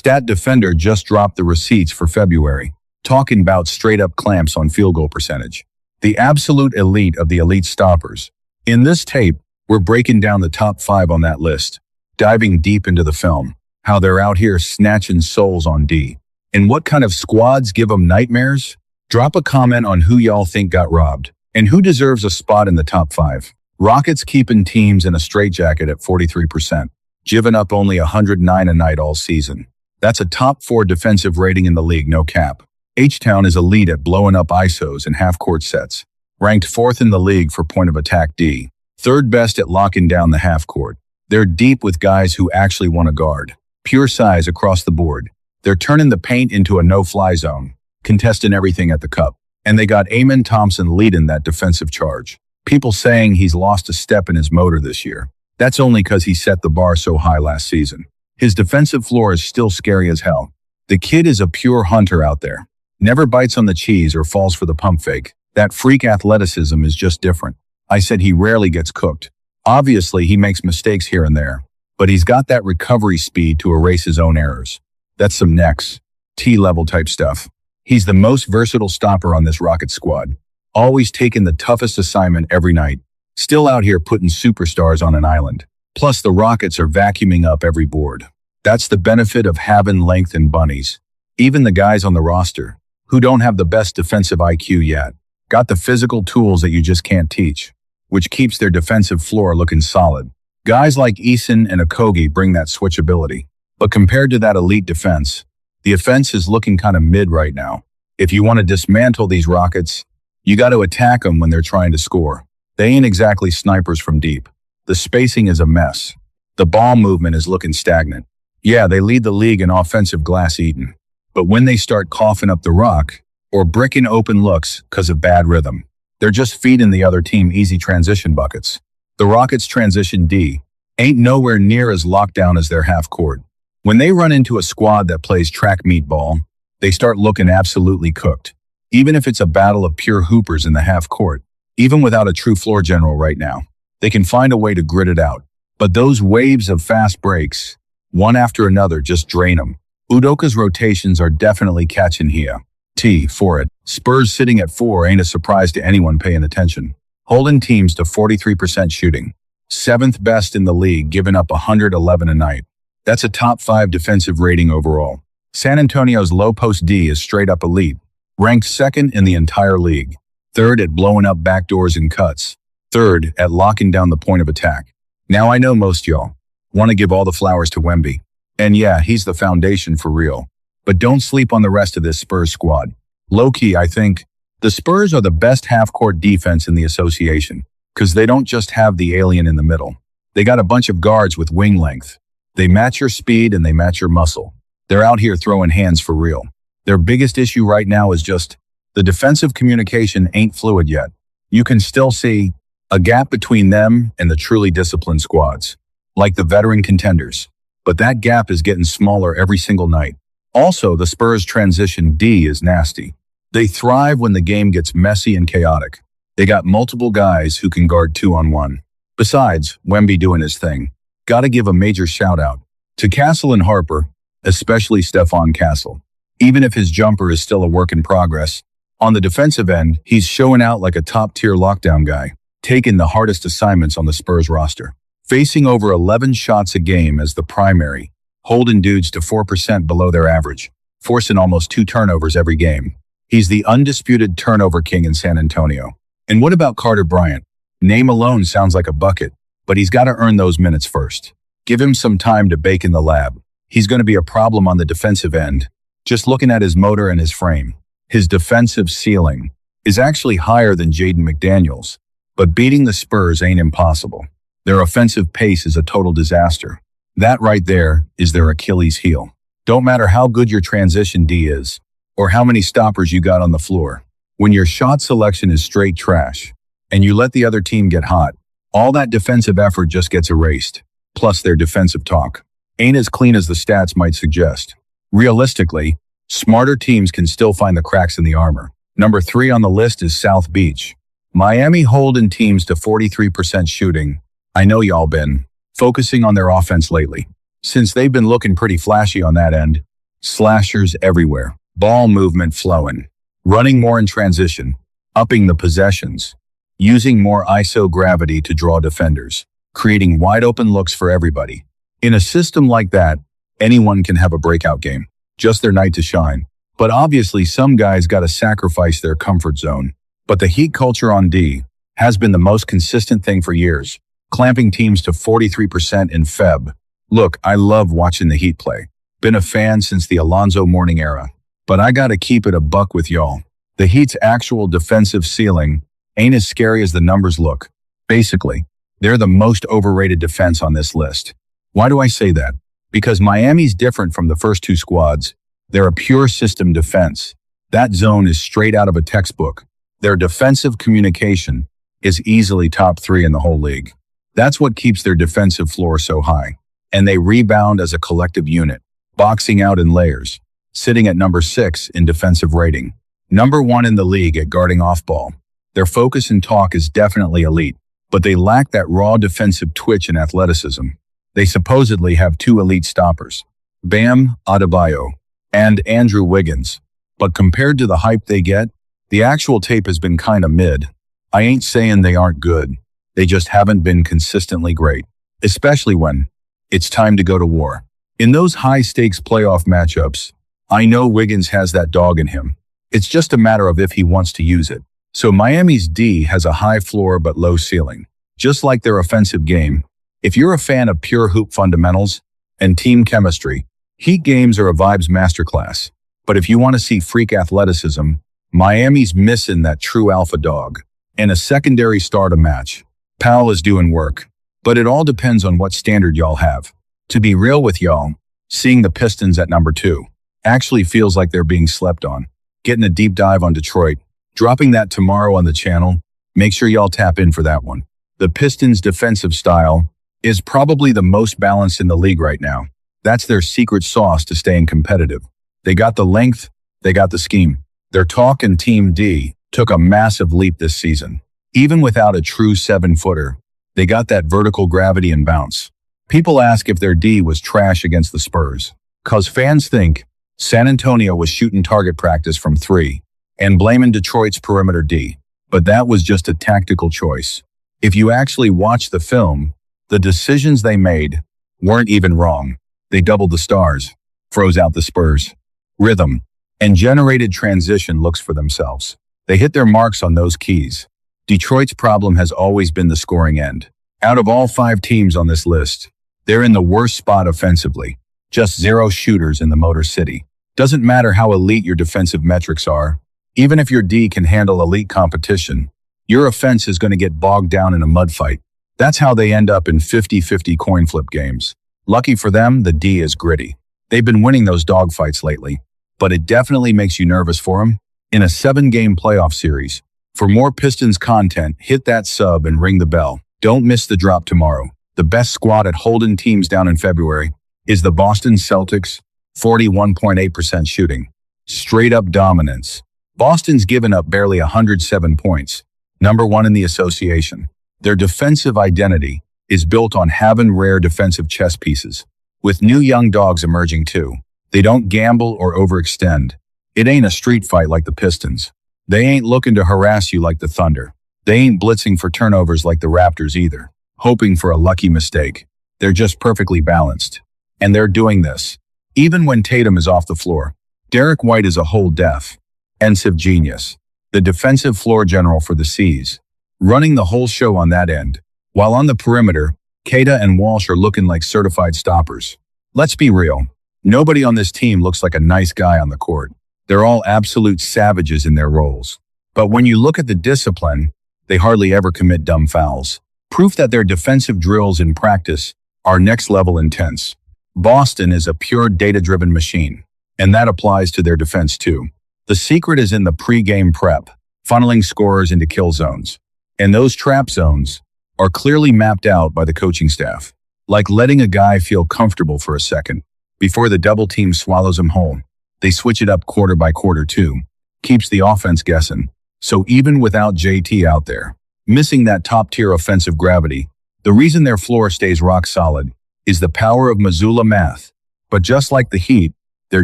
Stat Defender just dropped the receipts for February, talking about straight-up clamps on field goal percentage. The absolute elite of the elite stoppers. In this tape, we're breaking down the top 5 on that list, diving deep into the film, how they're out here snatching souls on D. And what kind of squads give them nightmares? Drop a comment on who y'all think got robbed, and who deserves a spot in the top 5. Rockets keeping teams in a straitjacket at 43%, giving up only 109 a night all season. That's a top 4 defensive rating in the league, no cap. H-Town is elite at blowing up ISOs and half-court sets, ranked 4th in the league for point of attack D, 3rd best at locking down the half-court. They're deep with guys who actually want to guard. Pure size across the board. They're turning the paint into a no-fly zone, contesting everything at the cup. And they got Amen Thompson leading that defensive charge. People saying he's lost a step in his motor this year. That's only because he set the bar so high last season. His defensive floor is still scary as hell. The kid is a pure hunter out there. Never bites on the cheese or falls for the pump fake. That freak athleticism is just different. I said he rarely gets cooked. Obviously, he makes mistakes here and there, but he's got that recovery speed to erase his own errors. That's some next T-level type stuff. He's the most versatile stopper on this Rocket squad. Always taking the toughest assignment every night. Still out here putting superstars on an island. Plus, the Rockets are vacuuming up every board. That's the benefit of having length and bunnies. Even the guys on the roster, who don't have the best defensive IQ yet, got the physical tools that you just can't teach, which keeps their defensive floor looking solid. Guys like Eason and Okogie bring that switchability. But compared to that elite defense, the offense is looking kind of mid right now. If you want to dismantle these Rockets, you got to attack them when they're trying to score. They ain't exactly snipers from deep. The spacing is a mess. The ball movement is looking stagnant. Yeah, they lead the league in offensive glass eating. But when they start coughing up the rock, or bricking open looks because of bad rhythm, they're just feeding the other team easy transition buckets. The Rockets' transition D ain't nowhere near as locked down as their half court. When they run into a squad that plays track meet ball, they start looking absolutely cooked. Even if it's a battle of pure hoopers in the half court, even without a true floor general right now, they can find a way to grit it out. But those waves of fast breaks, one after another, just drain them. Udoka's rotations are definitely catching here. T for it. Spurs sitting at 4 ain't a surprise to anyone paying attention. Holding teams to 43% shooting. 7th best in the league, giving up 111 a night. That's a top 5 defensive rating overall. San Antonio's low post D is straight up elite. Ranked 2nd in the entire league. 3rd at blowing up backdoors and cuts. 3rd at locking down the point of attack. Now I know most y'all want to give all the flowers to Wemby. And yeah, he's the foundation for real. But don't sleep on the rest of this Spurs squad. Low-key, I think the Spurs are the best half-court defense in the association, because they don't just have the alien in the middle. They got a bunch of guards with wing length. They match your speed and they match your muscle. They're out here throwing hands for real. Their biggest issue right now is just the defensive communication ain't fluid yet. You can still see a gap between them and the truly disciplined squads, like the veteran contenders. But that gap is getting smaller every single night. Also, the Spurs' transition D is nasty. They thrive when the game gets messy and chaotic. They got multiple guys who can guard 2-on-1. Besides, Wemby doing his thing. Gotta give a major shout out to Castle and Harper, especially Stephon Castle. Even if his jumper is still a work in progress, on the defensive end, he's showing out like a top-tier lockdown guy, taking the hardest assignments on the Spurs roster. Facing over 11 shots a game as the primary, holding dudes to 4% below their average, forcing almost 2 turnovers every game. He's the undisputed turnover king in San Antonio. And what about Carter Bryant? Name alone sounds like a bucket, but he's got to earn those minutes first. Give him some time to bake in the lab. He's going to be a problem on the defensive end. Just looking at his motor and his frame, his defensive ceiling is actually higher than Jaden McDaniels, but beating the Spurs ain't impossible. Their offensive pace is a total disaster. That right there is their Achilles heel. Don't matter how good your transition D is, or how many stoppers you got on the floor. When your shot selection is straight trash, and you let the other team get hot, all that defensive effort just gets erased. Plus their defensive talk ain't as clean as the stats might suggest. Realistically, smarter teams can still find the cracks in the armor. Number 3 on the list is South Beach. Miami holding teams to 43% shooting. I know y'all been focusing on their offense lately. Since they've been looking pretty flashy on that end, slashers everywhere, ball movement flowing, running more in transition, upping the possessions, using more ISO gravity to draw defenders, creating wide open looks for everybody. In a system like that, anyone can have a breakout game, just their night to shine. But obviously some guys gotta sacrifice their comfort zone. But the Heat culture on D has been the most consistent thing for years, clamping teams to 43% in Feb. Look, I love watching the Heat play. Been a fan since the Alonzo Mourning era. But I gotta keep it a buck with y'all. The Heat's actual defensive ceiling ain't as scary as the numbers look. Basically, they're the most overrated defense on this list. Why do I say that? Because Miami's different from the first two squads. They're a pure system defense. That zone is straight out of a textbook. Their defensive communication is easily top 3 in the whole league. That's what keeps their defensive floor so high. And they rebound as a collective unit, boxing out in layers, sitting at number 6 in defensive rating. Number 1 in the league at guarding off-ball. Their focus and talk is definitely elite, but they lack that raw defensive twitch and athleticism. They supposedly have 2 elite stoppers, Bam Adebayo and Andrew Wiggins. But compared to the hype they get, the actual tape has been kinda mid. I ain't saying they aren't good. They just haven't been consistently great, especially when it's time to go to war. In those high-stakes playoff matchups, I know Wiggins has that dog in him. It's just a matter of if he wants to use it. So Miami's D has a high floor but low ceiling. Just like their offensive game, if you're a fan of pure hoop fundamentals and team chemistry, Heat games are a vibes masterclass. But if you want to see freak athleticism, Miami's missing that true alpha dog. And a secondary star to match. Powell is doing work. But it all depends on what standard y'all have. To be real with y'all, seeing the Pistons at number 2 actually feels like they're being slept on. Getting a deep dive on Detroit, dropping that tomorrow on the channel. Make sure y'all tap in for that one. The Pistons' defensive style is probably the most balanced in the league right now. That's their secret sauce to staying competitive. They got the length, they got the scheme. Their talk and Team D took a massive leap this season. Even without a true 7-footer, they got that vertical gravity and bounce. People ask if their D was trash against the Spurs, cause fans think San Antonio was shooting target practice from 3 and blaming Detroit's perimeter D. But that was just a tactical choice. If you actually watch the film, the decisions they made weren't even wrong. They doubled the stars, froze out the Spurs, rhythm, and generated transition looks for themselves. They hit their marks on those keys. Detroit's problem has always been the scoring end. Out of all 5 teams on this list, they're in the worst spot offensively. Just 0 shooters in the Motor City. Doesn't matter how elite your defensive metrics are. Even if your D can handle elite competition, your offense is going to get bogged down in a mud fight. That's how they end up in 50-50 coin flip games. Lucky for them, the D is gritty. They've been winning those dogfights lately, but it definitely makes you nervous for them. In a 7-game playoff series, for more Pistons content, hit that sub and ring the bell. Don't miss the drop tomorrow. The best squad at holding teams down in February is the Boston Celtics, 41.8% shooting. Straight up dominance. Boston's given up barely 107 points, number 1 in the association. Their defensive identity is built on having rare defensive chess pieces, with new young dogs emerging too. They don't gamble or overextend. It ain't a street fight like the Pistons. They ain't looking to harass you like the Thunder. They ain't blitzing for turnovers like the Raptors either, hoping for a lucky mistake. They're just perfectly balanced. And they're doing this even when Tatum is off the floor. Derek White is a whole defensive genius, the defensive floor general for the C's, running the whole show on that end. While on the perimeter, Keita and Walsh are looking like certified stoppers. Let's be real. Nobody on this team looks like a nice guy on the court. They're all absolute savages in their roles. But when you look at the discipline, they hardly ever commit dumb fouls. Proof that their defensive drills in practice are next level intense. Boston is a pure data-driven machine, and that applies to their defense too. The secret is in the pre-game prep, funneling scorers into kill zones. And those trap zones are clearly mapped out by the coaching staff, like letting a guy feel comfortable for a second before the double team swallows him whole. They switch it up quarter by quarter too, keeps the offense guessing. So even without JT out there, missing that top-tier offensive gravity, the reason their floor stays rock solid is the power of Mazzulla Math. But just like the Heat, They're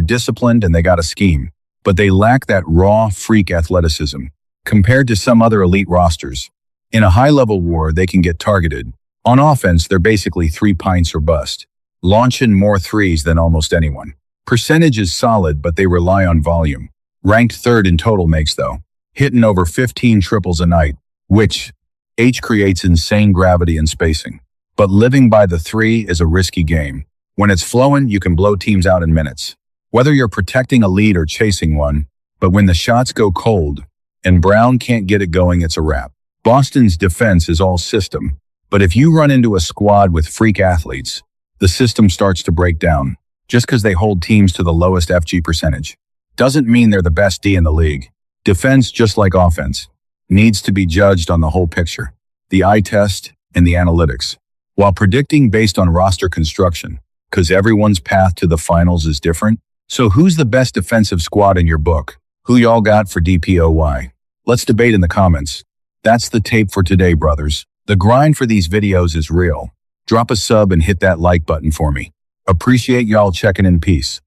disciplined and they got a scheme, but they lack that raw, freak athleticism. Compared to some other elite rosters, in a high-level war, they can get targeted. On offense, they're basically 3 pints or bust, launching more threes than almost anyone. Percentage is solid, but they rely on volume. Ranked 3rd in total makes, though, hitting over 15 triples a night, which creates insane gravity and spacing. But living by the 3 is a risky game. When it's flowing, you can blow teams out in minutes. Whether you're protecting a lead or chasing one, but when the shots go cold and Brown can't get it going, it's a wrap. Boston's defense is all system, but if you run into a squad with freak athletes, the system starts to break down. Just because they hold teams to the lowest FG percentage doesn't mean they're the best D in the league. Defense, just like offense, needs to be judged on the whole picture, the eye test and the analytics, while predicting based on roster construction, because everyone's path to the finals is different. So who's the best defensive squad in your book? Who y'all got for DPOY? Let's debate in the comments. That's the tape for today, brothers. The grind for these videos is real. Drop a sub and hit that like button for me. Appreciate y'all checking in. Peace.